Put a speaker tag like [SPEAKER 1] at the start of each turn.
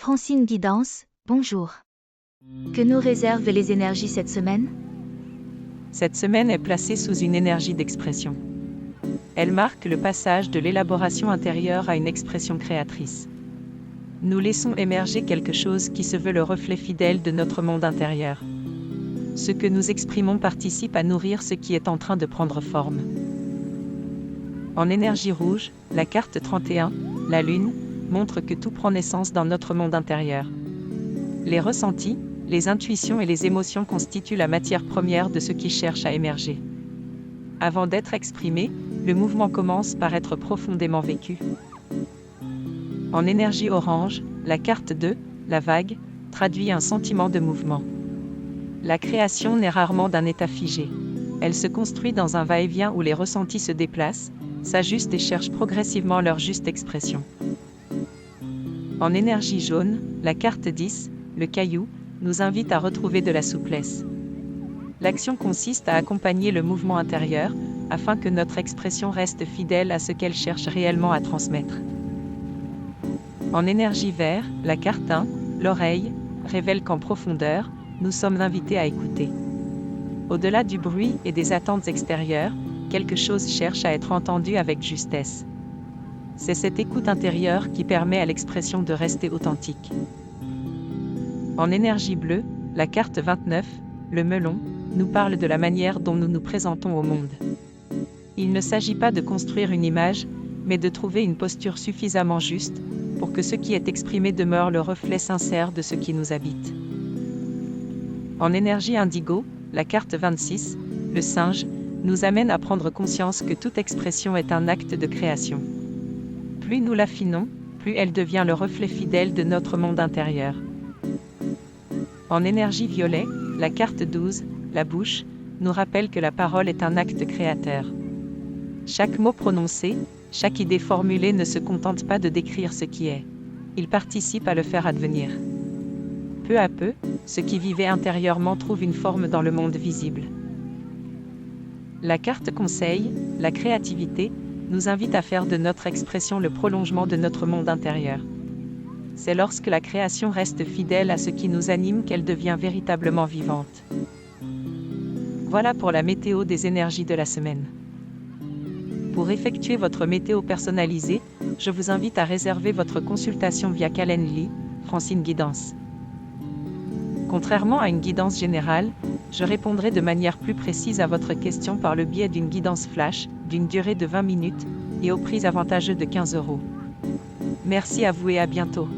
[SPEAKER 1] Francine Guidance, bonjour. Que nous réservent les énergies cette semaine?
[SPEAKER 2] Cette semaine est placée sous une énergie d'expression. Elle marque le passage de l'élaboration intérieure à une expression créatrice. Nous laissons émerger quelque chose qui se veut le reflet fidèle de notre monde intérieur. Ce que nous exprimons participe à nourrir ce qui est en train de prendre forme. En énergie rouge, la carte 31, la Lune, montre que tout prend naissance dans notre monde intérieur. Les ressentis, les intuitions et les émotions constituent la matière première de ce qui cherche à émerger. Avant d'être exprimé, le mouvement commence par être profondément vécu. En énergie orange, la carte 2, la vague, traduit un sentiment de mouvement. La création n'est rarement d'un état figé. Elle se construit dans un va-et-vient où les ressentis se déplacent, s'ajustent et cherchent progressivement leur juste expression. En énergie jaune, la carte 10, le caillou, nous invite à retrouver de la souplesse. L'action consiste à accompagner le mouvement intérieur, afin que notre expression reste fidèle à ce qu'elle cherche réellement à transmettre. En énergie vert, la carte 1, l'oreille, révèle qu'en profondeur, nous sommes invités à écouter. Au-delà du bruit et des attentes extérieures, quelque chose cherche à être entendu avec justesse. C'est cette écoute intérieure qui permet à l'expression de rester authentique. En énergie bleue, la carte 29, le melon, nous parle de la manière dont nous nous présentons au monde. Il ne s'agit pas de construire une image, mais de trouver une posture suffisamment juste, pour que ce qui est exprimé demeure le reflet sincère de ce qui nous habite. En énergie indigo, la carte 26, le singe, nous amène à prendre conscience que toute expression est un acte de création. Plus nous l'affinons, plus elle devient le reflet fidèle de notre monde intérieur. En énergie violet, la carte 12, la bouche, nous rappelle que la parole est un acte créateur. Chaque mot prononcé, chaque idée formulée ne se contente pas de décrire ce qui est. Il participe à le faire advenir. Peu à peu, ce qui vivait intérieurement trouve une forme dans le monde visible. La carte conseil, la créativité, nous invite à faire de notre expression le prolongement de notre monde intérieur. C'est lorsque la création reste fidèle à ce qui nous anime qu'elle devient véritablement vivante. Voilà pour la météo des énergies de la semaine. Pour effectuer votre météo personnalisée, je vous invite à réserver votre consultation via Calendly, Francine Guidance. Contrairement à une guidance générale, je répondrai de manière plus précise à votre question par le biais d'une guidance flash, d'une durée de 20 minutes, et au prix avantageux de 15 €. Merci à vous et à bientôt.